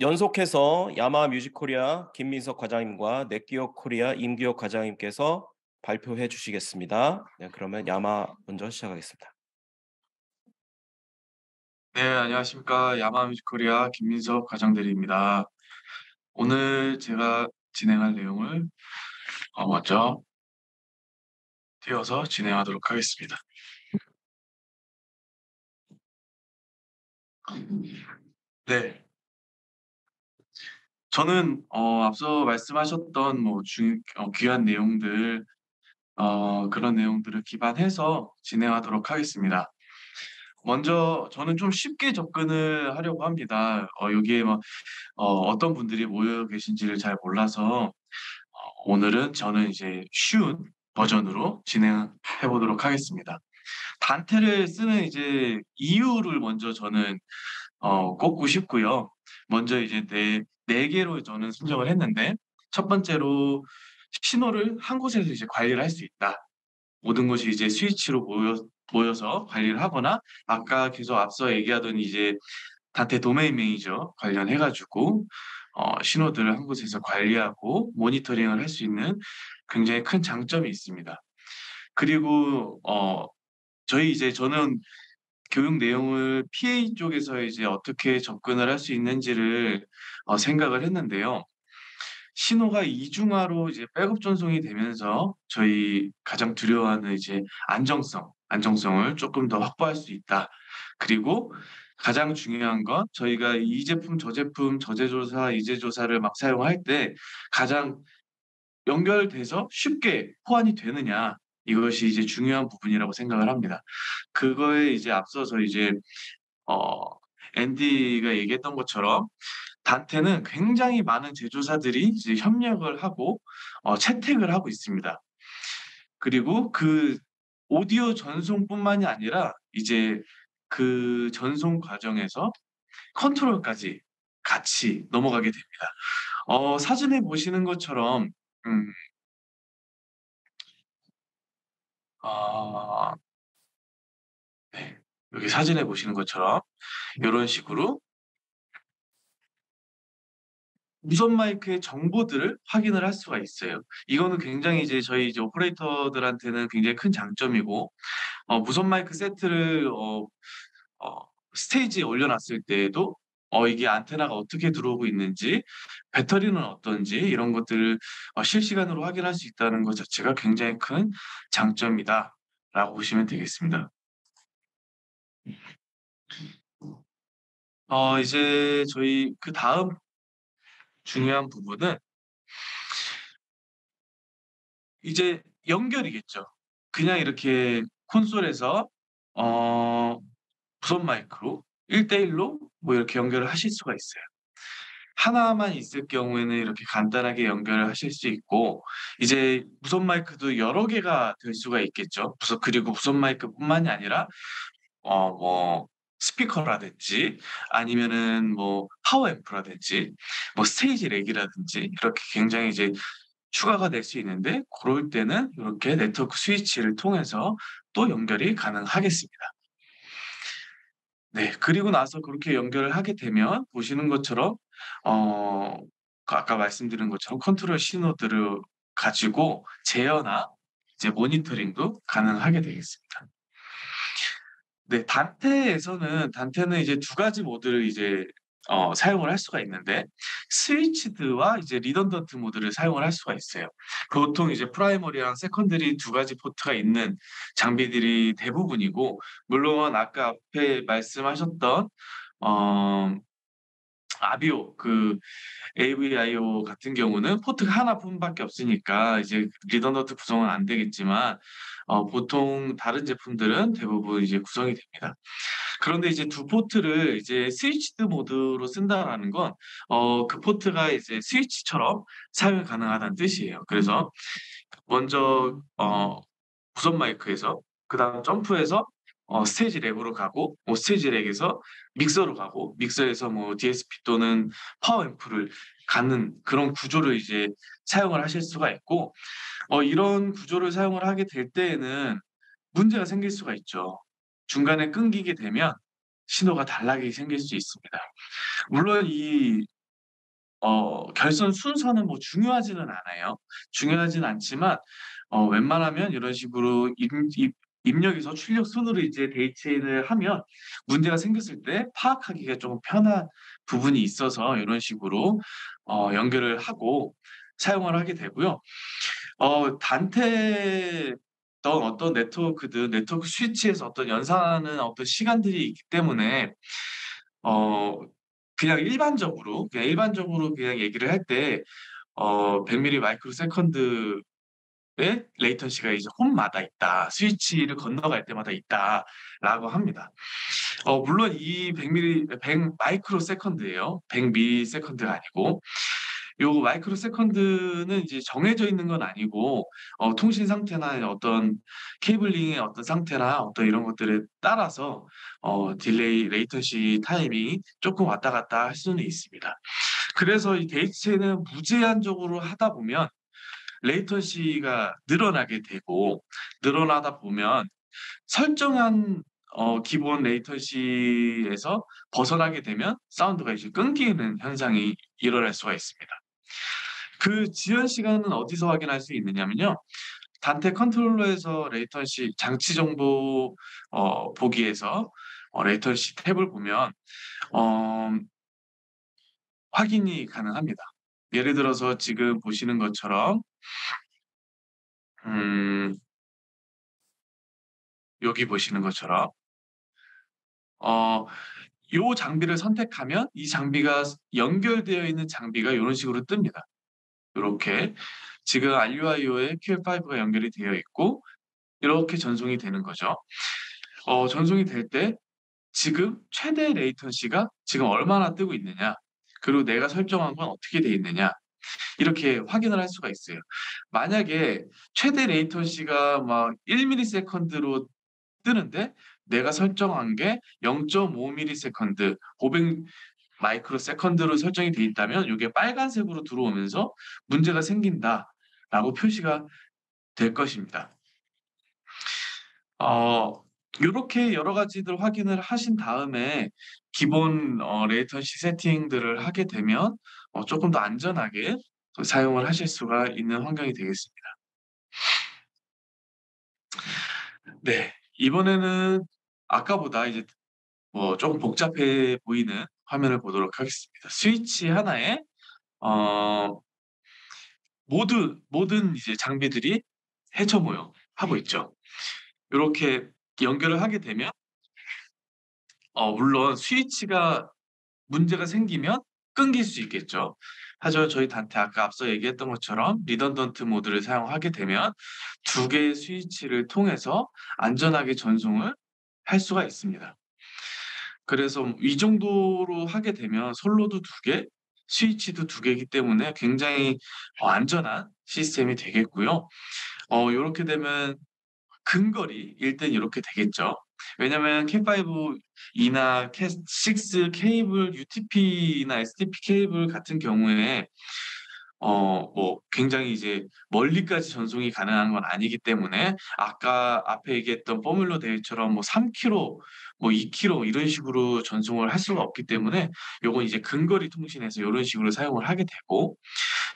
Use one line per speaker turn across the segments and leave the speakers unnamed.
연속해서 야마 뮤직코리아 김민석 과장님과 넷기업 코리아 임기혁 과장님께서 발표해 주시겠습니다. 네, 그러면 야마 먼저 시작하겠습니다.
네, 안녕하십니까. 야마뮤직코리아 김민석 과장대리입니다. 오늘 제가 진행할 내용을 먼저 띄워서 진행하도록 하겠습니다. 네, 저는 앞서 말씀하셨던 귀한 내용들, 그런 내용들을 기반해서 진행하도록 하겠습니다. 먼저 저는 좀 쉽게 접근을 하려고 합니다. 여기에 어떤 분들이 모여 계신지를 잘 몰라서 오늘은 저는 이제 쉬운 버전으로 진행해 보도록 하겠습니다. 단테를 쓰는 이제 이유를 먼저 저는 꼽고 싶고요. 먼저 이제 네 개로 저는 선정을 했는데 첫 번째로 신호를 한 곳에서 이제 관리를 할 수 있다. 모든 것이 이제 스위치로 모여서 관리를 하거나 아까 계속 앞서 얘기하던 이제 단테 도메인 매니저 관련해 가지고 신호들을 한 곳에서 관리하고 모니터링을 할 수 있는 굉장히 큰 장점이 있습니다. 그리고 저는 교육 내용을 PA 쪽에서 이제 어떻게 접근을 할 수 있는지를 생각을 했는데요. 신호가 이중화로 이제 백업 전송이 되면서 저희 가장 두려워하는 이제 안정성을 조금 더 확보할 수 있다. 그리고 가장 중요한 건 저희가 이 제품, 저 제품, 저제조사, 이제조사를 막 사용할 때 가장 연결돼서 쉽게 호환이 되느냐, 이것이 이제 중요한 부분이라고 생각을 합니다. 그거에 이제 앞서서 이제 어 앤디가 얘기했던 것처럼 단테는 굉장히 많은 제조사들이 이제 협력을 하고 채택을 하고 있습니다. 그리고 그 오디오 전송뿐만이 아니라 이제 그 전송 과정에서 컨트롤까지 같이 넘어가게 됩니다. 사진에 보시는 것처럼 음 아 네. 여기 사진에 보시는 것처럼 요런 식으로 무선 마이크의 정보들을 확인을 할 수가 있어요. 이거는 굉장히 이제 저희 이제 오퍼레이터들한테는 굉장히 큰 장점이고 무선 마이크 세트를 어 스테이지에 올려 놨을 때에도 이게 안테나가 어떻게 들어오고 있는지, 배터리는 어떤지 이런 것들을 실시간으로 확인할 수 있다는 것 자체가 굉장히 큰 장점이다라고 보시면 되겠습니다. 이제 저희 그다음 중요한 부분은 이제 연결이겠죠. 그냥 이렇게 콘솔에서 어 무선 마이크로 1대1로 뭐 이렇게 연결을 하실 수가 있어요. 하나만 있을 경우에는 이렇게 간단하게 연결을 하실 수 있고 이제 무선 마이크도 여러 개가 될 수가 있겠죠. 그리고 무선 마이크뿐만이 아니라 뭐 스피커라든지 아니면은 뭐 파워 앰프라든지 뭐 스테이지 렉이라든지 이렇게 굉장히 이제 추가가 될 수 있는데 고럴 때는 요렇게 네트워크 스위치를 통해서 또 연결이 가능하겠습니다. 네. 그리고 나서 그렇게 연결을 하게 되면 보시는 것처럼 어 아까 말씀드린 것처럼 컨트롤 신호들을 가지고 제어나 이제 모니터링도 가능하게 되겠습니다. 네. 단테는 이제 두 가지 모드를 이제 사용을 할 수가 있는데 스위치드와 이제 리던던트 모드를 사용을 할 수가 있어요. 보통 이제 프라이머리랑 세컨더리 두 가지 포트가 있는 장비들이 대부분이고 물론 아까 앞에 말씀하셨던 어 아비오 AVIO 같은 경우는 포트가 하나뿐밖에 없으니까 이제 리더넌트 구성은 안 되겠지만 보통 다른 제품들은 대부분 이제 구성이 됩니다. 그런데 이제 두 포트를 이제 스위치드 모드로 쓴다라는 건 그 포트가 이제 스위치처럼 사용이 가능하다는 뜻이에요. 그래서 먼저 무선 마이크에서 그다음 점프해서 스테이지 렉으로 가고 스테이지 렉에서 믹서로 가고 믹서에서 뭐 DSP 또는 파워 앰프를 가는 그런 구조를 이제 사용을 하실 수가 있고 이런 구조를 사용을 하게 될 때에는 문제가 생길 수가 있죠. 중간에 끊기게 되면 신호가 단락이 생길 수 있습니다. 물론 이 결선 순서는 뭐 중요하지는 않아요. 중요하진 않지만 웬만하면 이런 식으로 입력에서 출력 순으로 이제 데이 체인을 하면 문제가 생겼을 때 파악하기가 좀 편한 부분이 있어서 이런 식으로 연결을 하고 사용을 하게 되고요. 단테 어떤 네트워크든 네트워크 스위치에서 어떤 연산하는 어떤 시간들이 있기 때문에 어 그냥 일반적으로 그냥 얘기를 할 때 100 마이크로 세컨드의 레이턴시가 이제 홈마다 있다. 스위치를 건너갈 때마다 있다라고 합니다. 물론 이 100 마이크로 세컨드예요. 100 밀리 세컨드가 아니고. 요 마이크로 세컨드는 이제 정해져 있는 건 아니고 통신 상태나 어떤 케이블링의 어떤 상태나 어떤 이런 것들에 따라서 딜레이 레이턴시 타임이 쪼끔 왔다 갔다 할 수는 있습니다. 그래서 이 데이트체는 무제한적으로 하다 보면 레이턴시가 늘어나게 되고 늘어나다 보면 설정한 기본 레이턴시에서 벗어나게 되면 사운드가 이제 끊기는 현상이 일어날 수가 있습니다. 그 지연 시간은 어디서 확인할 수 있느냐면요. 단테 컨트롤러에서 레이턴시 장치 정보 보기에서 레이턴시 탭을 보면 어 확인이 가능합니다. 예를 들어서 지금 보시는 것처럼 음 여기 보시는 것처럼 어 요 장비를 선택하면 이 장비가 연결되어 있는 장비가 요런 식으로 뜹니다. 요렇게 지금 RUIO에 QL5가 연결이 되어 있고 이렇게 전송이 되는 거죠. 전송이 될 때 지금 최대 레이턴시가 지금 얼마나 뜨고 있느냐, 그리고 내가 설정한 건 어떻게 돼 있느냐 이렇게 확인을 할 수가 있어요. 만약에 최대 레이턴시가 막 1 밀리세컨드로 뜨는데 내가 설정한 게 0.5 밀리세컨드 500 마이크로 세컨드로 설정이 돼 있다면 요게 빨간색으로 들어오면서 "문제가 생긴다."라고 표시가 될 것입니다. 어 요렇게 여러 가지들 확인을 하신 다음에 기본 레이턴시 세팅들을 하게 되면 쪼끔 더 안전하게 사용을 하실 수가 있는 환경이 되겠습니다. 네. 이번에는 아까보다 이제 쪼금 복잡해 보이는 화면을 보도록 하겠습니다. 스위치 하나에 어 모든 이제 장비들이 해처 모형하고 있죠. 요렇게 연결을 하게 되면 물론 스위치가 문제가 생기면 끊길 수 있겠죠. 하지만 저희 단테 아까 앞서 얘기했던 것처럼 리던던트 모드를 사용하게 되면 두 개의 스위치를 통해서 안전하게 전송을 할 수가 있습니다. 그래서 이 정도로 하게 되면 선로도 두 개, 스위치도 두 개이기 때문에 굉장히 안전한 시스템이 되겠고요. 요렇게 되면 근거리 1등 이렇게 되겠죠. 왜냐면 cat5 이나 cat6 케이블 UTP나 SDP 케이블 같은 경우에 굉장히 이제 멀리까지 전송이 가능한 건 아니기 때문에 아까 앞에 얘기했던 포뮬러 데이처럼 뭐 3 킬로 뭐 2 킬로 이런 식으로 전송을 할 수가 없기 때문에 요건 이제 근거리 통신에서 요런 식으로 사용을 하게 되고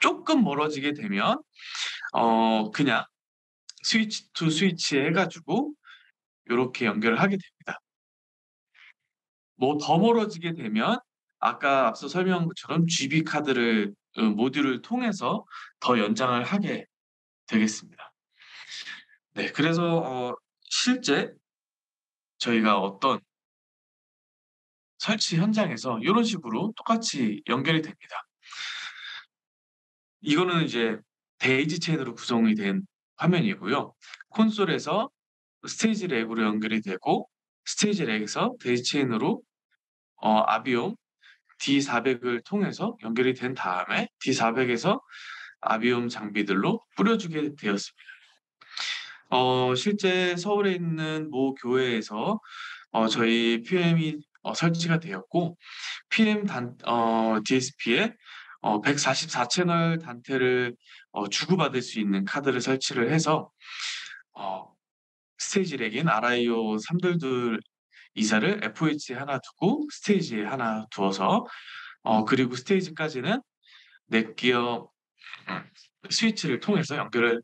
쪼끔 멀어지게 되면 그냥 스위치 투 스위치 해 가지고 요렇게 연결을 하게 됩니다. 뭐 더 멀어지게 되면 아까 앞서 설명한 것처럼 GB 카드를 모듈을 통해서 더 연장을 하게 되겠습니다. 네. 그래서 실제 저희가 어떤 설치 현장에서 요런 식으로 똑같이 연결이 됩니다. 이거는 이제 데이지 체인으로 구성이 된 화면이고요. 콘솔에서 스테이지 렉으로 연결이 되고 스테이지 렉에서 데이지 체인으로 아비옴 D400을 통해서 연결이 된 다음에 D400에서 아비움 장비들로 뿌려주게 되었습니다. 실제 서울에 있는 모 교회에서 저희 PM이 설치가 되었고 PM DSP에 144 채널 단테를 주고받을 수 있는 카드를 설치를 해서 어 스테이지 렉인 RIO 322 이사를 FOH에 하나 두고 스테이지에 하나 두어서 그리고 스테이지까지는 넷기어 스위치를 통해서 연결을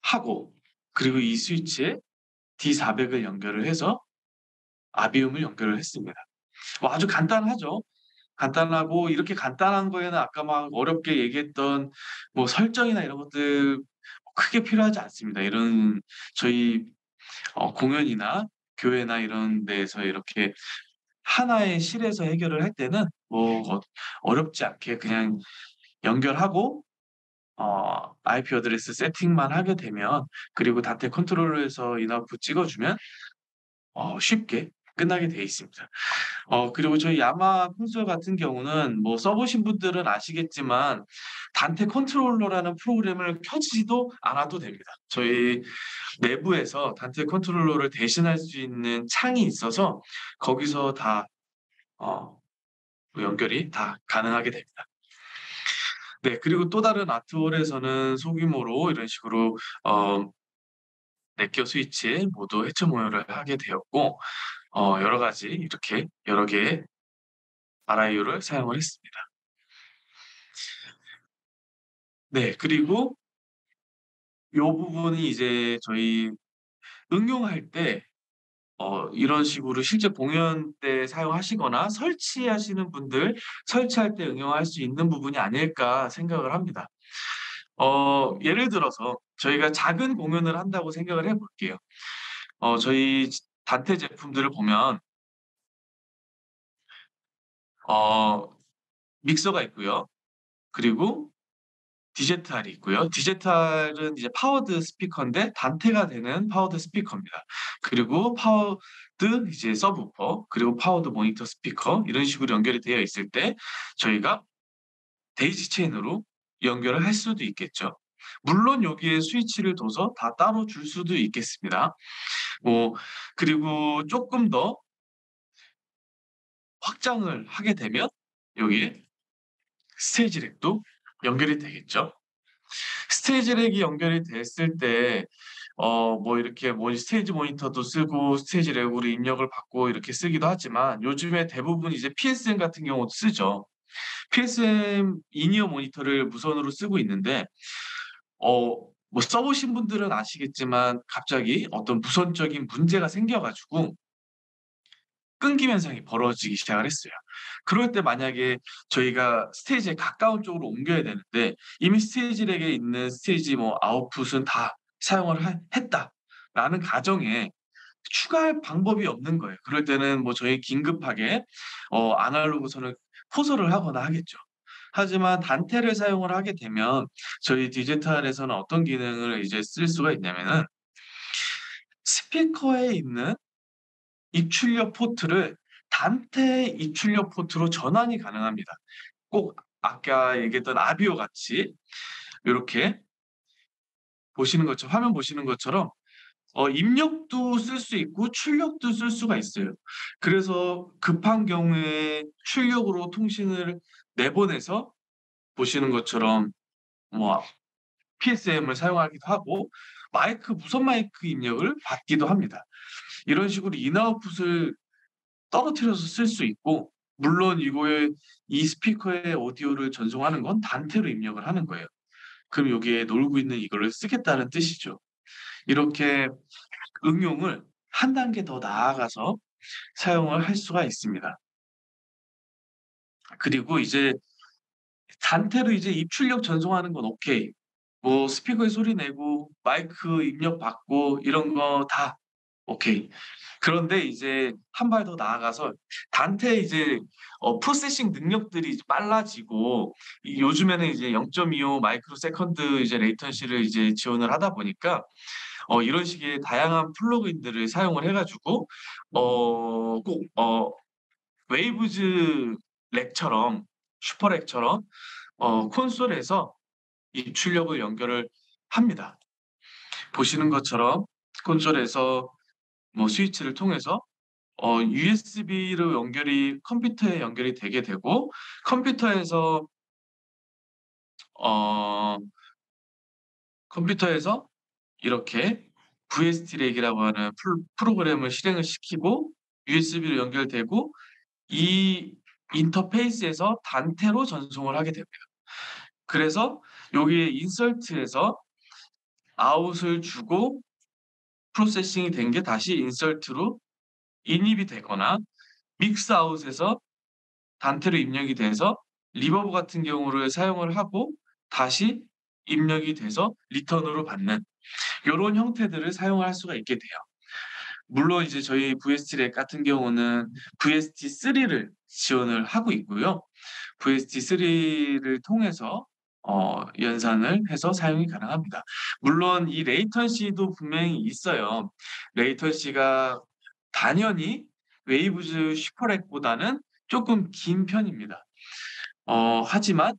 하고, 그리고 이 스위치에 D400을 연결을 해서 아비움을 연결을 했습니다. 뭐 아주 간단하죠. 간단하고, 이렇게 간단한 거에는 아까 막 어렵게 얘기했던 뭐 설정이나 이런 것들 크게 필요하지 않습니다. 이런 저희 공연이나 교회나 이런 데에서 이렇게 하나의 실에서 해결을 할 때는 뭐 어렵지 않게 그냥 연결하고 IP 어드레스 세팅만 하게 되면, 그리고 단테 컨트롤러에서 인아웃풋 찍어주면 쉽게 끝나게 돼 있습니다. 그리고 저희 야마 콘솔 같은 경우는 뭐 써보신 분들은 아시겠지만 단테 컨트롤러라는 프로그램을 켜지도 않아도 됩니다. 저희 내부에서 단테 컨트롤러를 대신할 수 있는 창이 있어서 거기서 다 어, 연결이 다 가능하게 됩니다. 네, 그리고 또 다른 아트월에서는 소규모로 이런 식으로 넷기어 스위치 모두 해체 모여를 하게 되었고, 여러 가지 이렇게 여러 개의 RIU를 사용을 했습니다. 네, 그리고 요 부분이 이제 저희 응용할 때 이런 식으로 실제 공연 때 사용하시거나 설치하시는 분들, 설치할 때 응용할 수 있는 부분이 아닐까 생각을 합니다. 예를 들어서 저희가 작은 공연을 한다고 생각을 해 볼게요. 저희 단테 제품들을 보면 어 믹서가 있고요. 그리고 DZR이 있고요. DZR은 이제 파워드 스피커인데 단테가 되는 파워드 스피커입니다. 그리고 파워드 이제 서브우퍼, 그리고 파워드 모니터 스피커, 이런 식으로 연결이 되어 있을 때 저희가 데이지 체인으로 연결을 할 수도 있겠죠. 물론 여기에 스위치를 둬서 다 따로 줄 수도 있겠습니다. 뭐 그리고 쪼끔 더 확장을 하게 되면 여기에 스테이지 렉도 연결이 되겠죠. 스테이지 렉이 연결이 됐을 때 뭐 이렇게 뭐 스테이지 모니터도 쓰고 스테이지 렉으로 입력을 받고 이렇게 쓰기도 하지만, 요즘에 대부분 이제 PSM 같은 경우도 쓰죠. PSM 인이어 모니터를 무선으로 쓰고 있는데 뭐 써 보신 분들은 아시겠지만 갑자기 어떤 무선적인 문제가 생겨 가지고 끊김 현상이 벌어지기 시작을 했어요. 그럴 때 만약에 저희가 스테이지에 가까운 쪽으로 옮겨야 되는데 이미 스테이지 렉에 있는 스테이지 뭐 아웃풋은 다 사용을 했다라는 가정에 추가할 방법이 없는 거예요. 그럴 때는 뭐 저희 긴급하게 아날로그 선을 포설을 하거나 하겠죠. 하지만 단테를 사용을 하게 되면 저희 디지털에서는 어떤 기능을 이제 쓸 수가 있냐면은 스피커에 있는 입출력 포트를 단테 입출력 포트로 전환이 가능합니다. 꼭 아까 얘기했던 아비오 같이 요렇게 보시는 것처럼, 화면 보시는 것처럼 입력도 쓸 수 있고 출력도 쓸 수가 있어요. 그래서 급한 경우에 출력으로 통신을 내보내서 보시는 것처럼 뭐 PSM을 사용하기도 하고, 무선 마이크 입력을 받기도 합니다. 이런 식으로 인아웃풋을 떨어뜨려서 쓸 수 있고, 물론 이거에 이 스피커의 오디오를 전송하는 건 단테로 입력을 하는 거예요. 그럼 여기에 놀고 있는 이거를 쓰겠다는 뜻이죠. 이렇게 응용을 한 단계 더 나아가서 사용을 할 수가 있습니다. 그리고 이제 단테로 이제 입출력 전송하는 건 오케이. 뭐 스피커에 소리 내고 마이크 입력 받고 이런 거 다 오케이. 그런데 이제 한 발 더 나아가서 단테 이제 프로세싱 능력들이 이제 빨라지고, 요즘에는 이제 0.25 마이크로 세컨드 이제 레이턴시를 이제 지원을 하다 보니까 이런 식의 다양한 플러그인들을 사용을 해 가지고 꼭 웨이브즈 렉처럼, 슈퍼 렉처럼 콘솔에서 입출력을 연결을 합니다. 보시는 것처럼 콘솔에서 뭐 스위치를 통해서 USB로 컴퓨터에 연결이 되게 되고, 컴퓨터에서 어 컴퓨터에서 이렇게 VST 렉이라고 하는 프로그램을 실행을 시키고 USB로 연결되고, 이 인터페이스에서 단테로 전송을 하게 됩니다. 그래서 여기에 인설트에서 아웃을 주고 프로세싱이 된 게 다시 인설트로 인입이 되거나 믹스 아웃에서 단테로 입력이 돼서 리버브 같은 경우를 사용을 하고 다시 입력이 돼서 리턴으로 받는 요런 형태들을 사용을 할 수가 있게 돼요. 물론 이제 저희 VST 렉 같은 경우는 VST3를 지원을 하고 있고요. VST3를 통해서 연산을 해서 사용이 가능합니다. 물론 이 레이턴시도 분명히 있어요. 레이턴시가 당연히 웨이브즈 슈퍼렉보다는 쪼끔 긴 편입니다. 하지만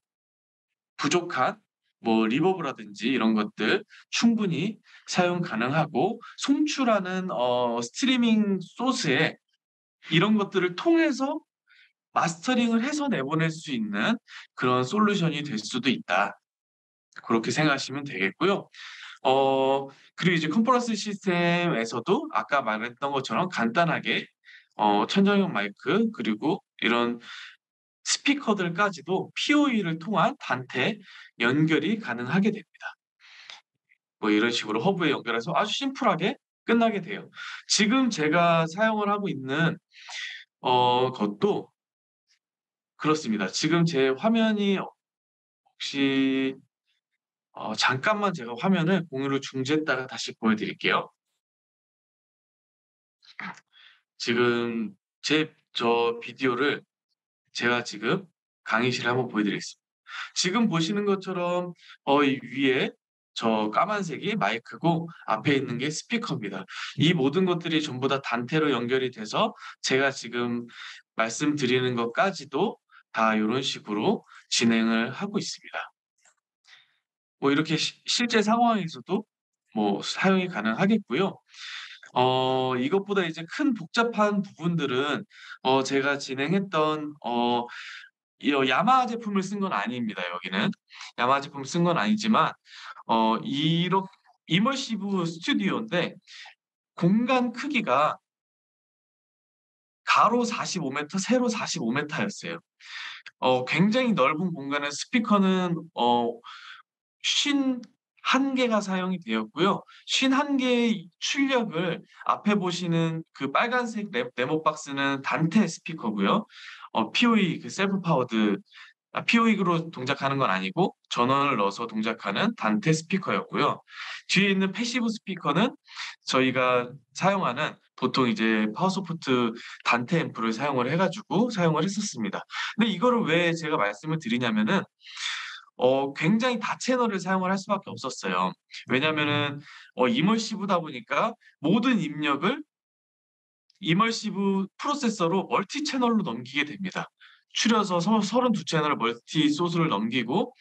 부족한 뭐 리버브라든지 이런 것들 충분히 사용 가능하고 송출하는 스트리밍 소스에 이런 것들을 통해서 마스터링을 해서 내보낼 수 있는 그런 솔루션이 될 수도 있다. 그렇게 생각하시면 되겠고요. 그리고 이제 컨퍼런스 시스템에서도 아까 말했던 것처럼 간단하게 천정형 마이크 그리고 이런 스피커들까지도 PoE를 통한 단테 연결이 가능하게 됩니다. 뭐 이런 식으로 허브에 연결해서 아주 심플하게 끝나게 돼요. 지금 제가 사용을 하고 있는 것도 그렇습니다. 지금 제 화면이 혹시 잠깐만 제가 화면을 공유를 중지했다가 다시 보여드릴게요. 지금 저 비디오를 제가 지금 강의실에 한번 보여드리겠습니다. 지금 보시는 것처럼 이 위에 저 까만색이 마이크고 앞에 있는 게 스피커입니다. 이 모든 것들이 전부 다 단테로 연결이 돼서 제가 지금 말씀드리는 것까지도 다 요런 식으로 진행을 하고 있습니다. 뭐 이렇게 실제 상황에서도 뭐 사용이 가능하겠고요. 이것보다 이제 큰 복잡한 부분들은 제가 진행했던 이 야마하 제품을 쓴 건 아닙니다, 여기는. 야마하 제품을 쓴 건 아니지만 이렇 이머시브 스튜디오인데 공간 크기가 가로 45m, 세로 45m 였어요. 굉장히 넓은 공간에 스피커는 51개가 사용이 되었고요. 51개의 출력을 앞에 보시는 그 빨간색 네모 박스는 단테 스피커고요. PoE 그 셀프 파워드 PoE로 동작하는 건 아니고 전원을 넣어서 동작하는 단테 스피커였고요. 뒤에 있는 패시브 스피커는 저희가 사용하는 보통 이제 파워소프트 단테 앰프를 사용을 해 가지고 사용을 했었습니다. 근데 이거를 왜 제가 말씀을 드리냐면은 굉장히 다채널을 사용을 할 수밖에 없었어요. 왜냐면은 이머시브다 보니까 모든 입력을 이머시브 프로세서로 멀티 채널로 넘기게 됩니다. 추려서 32 채널을 멀티 소스를 넘기고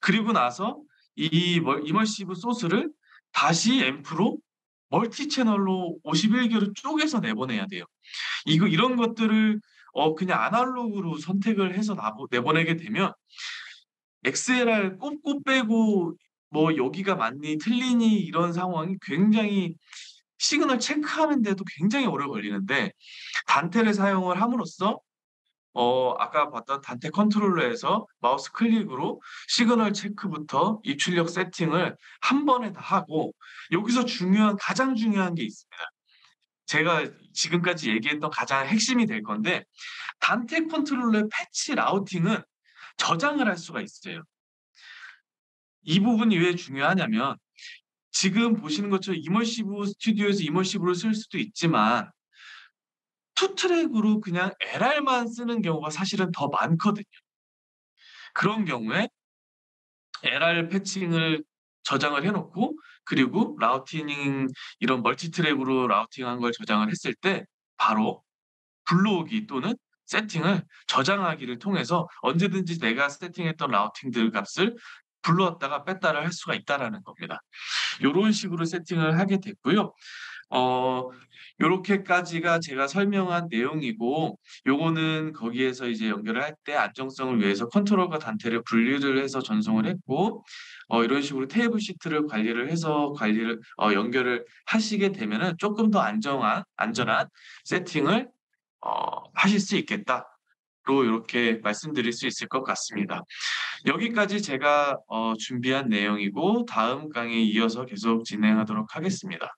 그리고 나서 이머시브 소스를 다시 앰프로 멀티 채널로 51 개로 쪼개서 내보내야 돼요. 이런 것들을 그냥 아날로그로 선택을 해서 내보내게 되면 XLR 꼽고 빼고 뭐 여기가 맞니 틀리니 이런 상황이 굉장히 시그널 체크하는 데도 굉장히 오래 걸리는데 단테를 사용을 함으로써 아까 봤던 단테 컨트롤러에서 마우스 클릭으로 시그널 체크부터 입출력 세팅을 한 번에 다 하고 여기서 가장 중요한 게 있습니다. 제가 지금까지 얘기했던 가장 핵심이 될 건데 단테 컨트롤러의 패치 라우팅은 저장을 할 수가 있어요. 이 부분이 왜 중요하냐면 지금 보시는 것처럼 이머시브 스튜디오에서 이머시브를 쓸 수도 있지만 투 트랙으로 그냥 LR만 쓰는 경우가 사실은 더 많거든요. 그런 경우에 LR 패칭을 저장을 해 놓고 그리고 라우팅 이런 멀티 트랙으로 라우팅한 걸 저장을 했을 때 바로 불러오기 또는 세팅을 저장하기를 통해서 언제든지 내가 세팅했던 라우팅들 값을 불러왔다가 뺐다를 할 수가 있다라는 겁니다. 요런 식으로 세팅을 하게 됐고요. 어 요렇게까지가 제가 설명한 내용이고 요거는 거기에서 이제 연결을 할 때 안정성을 위해서 컨트롤과 단테를 분리를 해서 전송을 했고 이런 식으로 테이블 시트를 연결을 하시게 되면은 쪼끔 더 안전한 세팅을 하실 수 있겠다로 요렇게 말씀드릴 수 있을 것 같습니다. 여기까지 제가 준비한 내용이고 다음 강의에 이어서 계속 진행하도록 하겠습니다.